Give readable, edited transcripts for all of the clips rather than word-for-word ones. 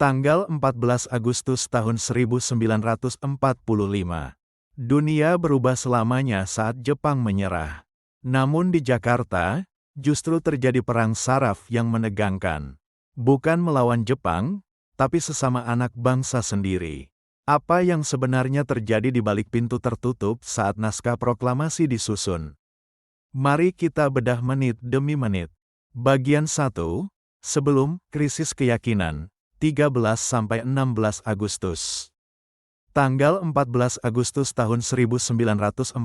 Tanggal 14 Agustus tahun 1945. Dunia berubah selamanya saat Jepang menyerah. Namun di Jakarta, justru terjadi perang saraf yang menegangkan. Bukan melawan Jepang, tapi sesama anak bangsa sendiri. Apa yang sebenarnya terjadi di balik pintu tertutup saat naskah proklamasi disusun? Mari kita bedah menit demi menit. Bagian 1, sebelum krisis keyakinan. 13–16 Agustus. Tanggal 14 Agustus tahun 1945,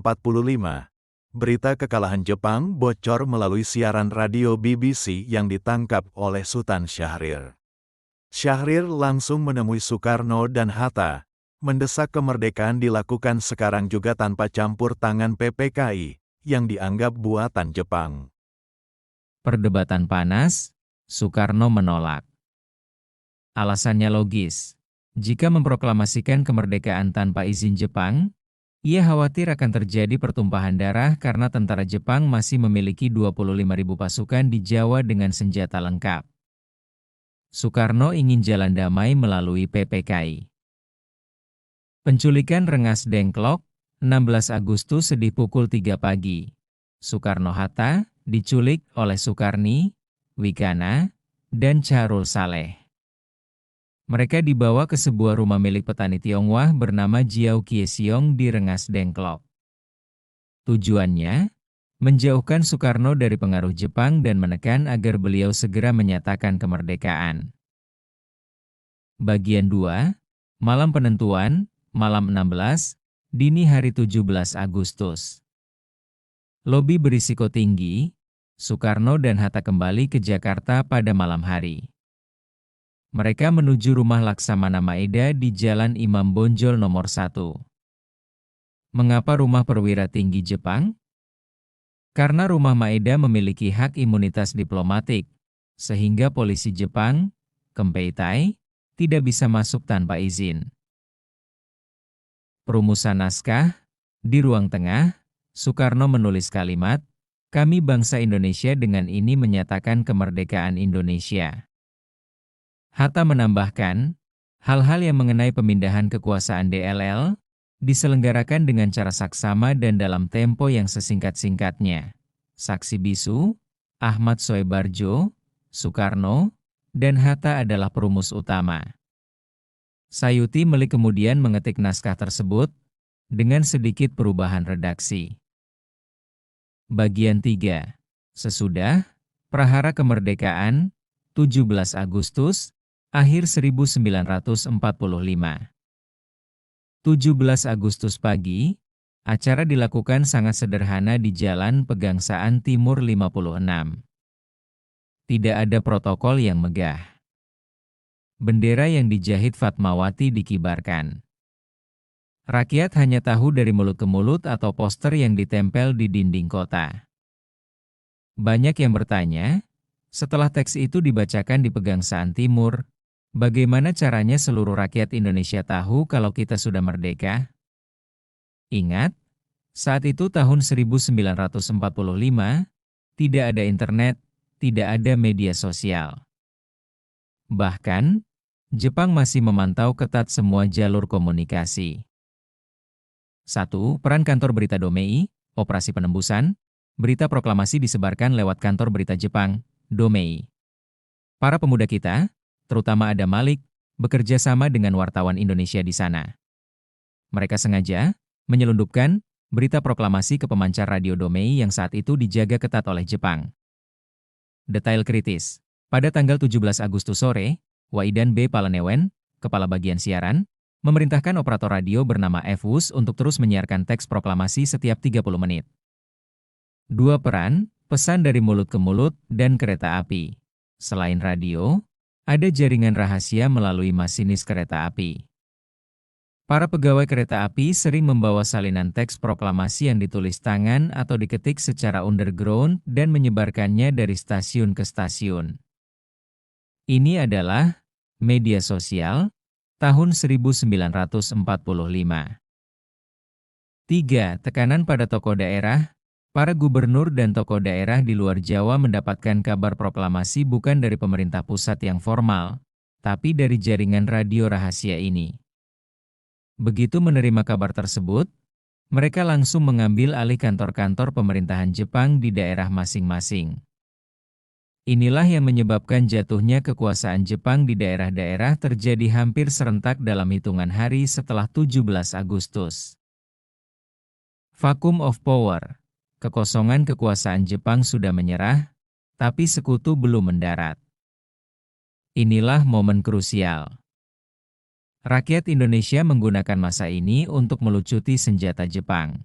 berita kekalahan Jepang bocor melalui siaran radio BBC yang ditangkap oleh Sultan Syahrir. Syahrir langsung menemui Soekarno dan Hatta, mendesak kemerdekaan dilakukan sekarang juga tanpa campur tangan PPKI, yang dianggap buatan Jepang. Perdebatan panas, Soekarno menolak. Alasannya logis. Jika memproklamasikan kemerdekaan tanpa izin Jepang, ia khawatir akan terjadi pertumpahan darah karena tentara Jepang masih memiliki 25.000 pasukan di Jawa dengan senjata lengkap. Soekarno ingin jalan damai melalui PPKI. Penculikan Rengas Dengklok, 16 Agustus sedih pukul 3 pagi. Soekarno-Hatta diculik oleh Sukarni, Wigana, dan Chahrul Saleh. Mereka dibawa ke sebuah rumah milik petani Tionghoa bernama Jiao Kiesiong di Rengas Dengklok. Tujuannya, menjauhkan Soekarno dari pengaruh Jepang dan menekan agar beliau segera menyatakan kemerdekaan. Bagian 2, Malam Penentuan, Malam 16, Dini hari 17 Agustus. Lobi berisiko tinggi, Soekarno dan Hatta kembali ke Jakarta pada malam hari. Mereka menuju rumah Laksamana Maeda di Jalan Imam Bonjol nomor 1. Mengapa rumah perwira tinggi Jepang? Karena rumah Maeda memiliki hak imunitas diplomatik, sehingga polisi Jepang, Kempeitai, tidak bisa masuk tanpa izin. Perumusan naskah, di ruang tengah, Soekarno menulis kalimat, "Kami bangsa Indonesia dengan ini menyatakan kemerdekaan Indonesia." Hatta menambahkan, hal-hal yang mengenai pemindahan kekuasaan DLL diselenggarakan dengan cara saksama dan dalam tempo yang sesingkat-singkatnya. Saksi bisu, Ahmad Soebarjo, Soekarno, dan Hatta adalah perumus utama. Sayuti Melik kemudian mengetik naskah tersebut dengan sedikit perubahan redaksi. Bagian 3. Sesudah Prahara Kemerdekaan, 17 Agustus, akhir 1945. 17 Agustus pagi, acara dilakukan sangat sederhana di Jalan Pegangsaan Timur 56. Tidak ada protokol yang megah. Bendera yang dijahit Fatmawati dikibarkan. Rakyat hanya tahu dari mulut ke mulut atau poster yang ditempel di dinding kota. Banyak yang bertanya, setelah teks itu dibacakan di Pegangsaan Timur, bagaimana caranya seluruh rakyat Indonesia tahu kalau kita sudah merdeka? Ingat, saat itu tahun 1945, tidak ada internet, tidak ada media sosial. Bahkan, Jepang masih memantau ketat semua jalur komunikasi. 1. Peran kantor berita Domei, operasi penembusan, berita proklamasi disebarkan lewat kantor berita Jepang, Domei. Para pemuda kita, terutama Adam Malik, bekerja sama dengan wartawan Indonesia di sana. Mereka sengaja menyelundupkan berita proklamasi ke pemancar radio Domei yang saat itu dijaga ketat oleh Jepang. Detail kritis. Pada tanggal 17 Agustus sore, Waidan B. Palanewen, kepala bagian siaran, memerintahkan operator radio bernama F.Wus untuk terus menyiarkan teks proklamasi setiap 30 menit. 2 peran, pesan dari mulut ke mulut, dan kereta api. Selain radio, ada jaringan rahasia melalui masinis kereta api. Para pegawai kereta api sering membawa salinan teks proklamasi yang ditulis tangan atau diketik secara underground dan menyebarkannya dari stasiun ke stasiun. Ini adalah media sosial tahun 1945. 3. Tekanan pada tokoh daerah. Para gubernur dan tokoh daerah di luar Jawa mendapatkan kabar proklamasi bukan dari pemerintah pusat yang formal, tapi dari jaringan radio rahasia ini. Begitu menerima kabar tersebut, mereka langsung mengambil alih kantor-kantor pemerintahan Jepang di daerah masing-masing. Inilah yang menyebabkan jatuhnya kekuasaan Jepang di daerah-daerah terjadi hampir serentak dalam hitungan hari setelah 17 Agustus. Vacuum of power. Kekosongan kekuasaan Jepang sudah menyerah, tapi sekutu belum mendarat. Inilah momen krusial. Rakyat Indonesia menggunakan masa ini untuk melucuti senjata Jepang.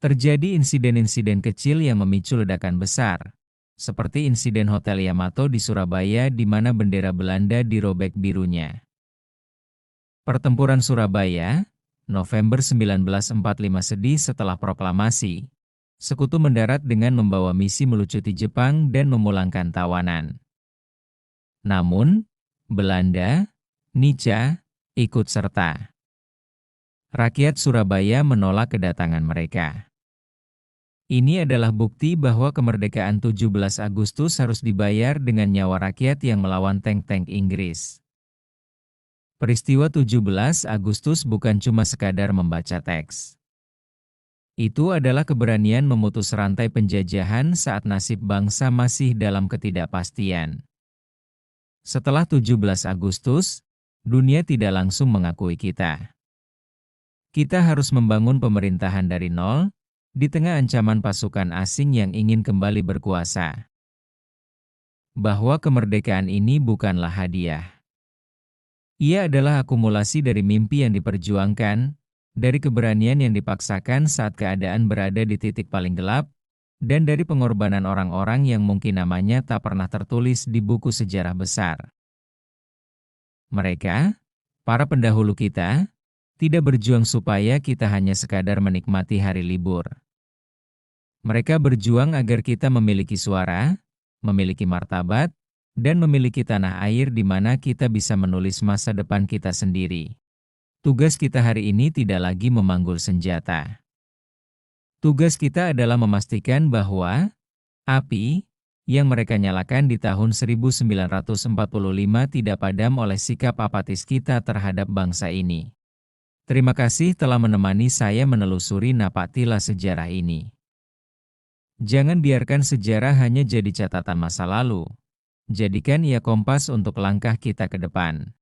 Terjadi insiden-insiden kecil yang memicu ledakan besar, seperti insiden Hotel Yamato di Surabaya di mana bendera Belanda dirobek birunya. Pertempuran Surabaya, November 1945 sedih setelah proklamasi. Sekutu mendarat dengan membawa misi melucuti Jepang dan memulangkan tawanan. Namun, Belanda, Nica, ikut serta. Rakyat Surabaya menolak kedatangan mereka. Ini adalah bukti bahwa kemerdekaan 17 Agustus harus dibayar dengan nyawa rakyat yang melawan tank-tank Inggris. Peristiwa 17 Agustus bukan cuma sekadar membaca teks. Itu adalah keberanian memutus rantai penjajahan saat nasib bangsa masih dalam ketidakpastian. Setelah 17 Agustus, dunia tidak langsung mengakui kita. Kita harus membangun pemerintahan dari nol, di tengah ancaman pasukan asing yang ingin kembali berkuasa. Bahwa kemerdekaan ini bukanlah hadiah. Ia adalah akumulasi dari mimpi yang diperjuangkan, dari keberanian yang dipaksakan saat keadaan berada di titik paling gelap, dan dari pengorbanan orang-orang yang mungkin namanya tak pernah tertulis di buku sejarah besar. Mereka, para pendahulu kita, tidak berjuang supaya kita hanya sekadar menikmati hari libur. Mereka berjuang agar kita memiliki suara, memiliki martabat, dan memiliki tanah air di mana kita bisa menulis masa depan kita sendiri. Tugas kita hari ini tidak lagi memanggul senjata. Tugas kita adalah memastikan bahwa api yang mereka nyalakan di tahun 1945 tidak padam oleh sikap apatis kita terhadap bangsa ini. Terima kasih telah menemani saya menelusuri napaktilah sejarah ini. Jangan biarkan sejarah hanya jadi catatan masa lalu. Jadikan ia kompas untuk langkah kita ke depan.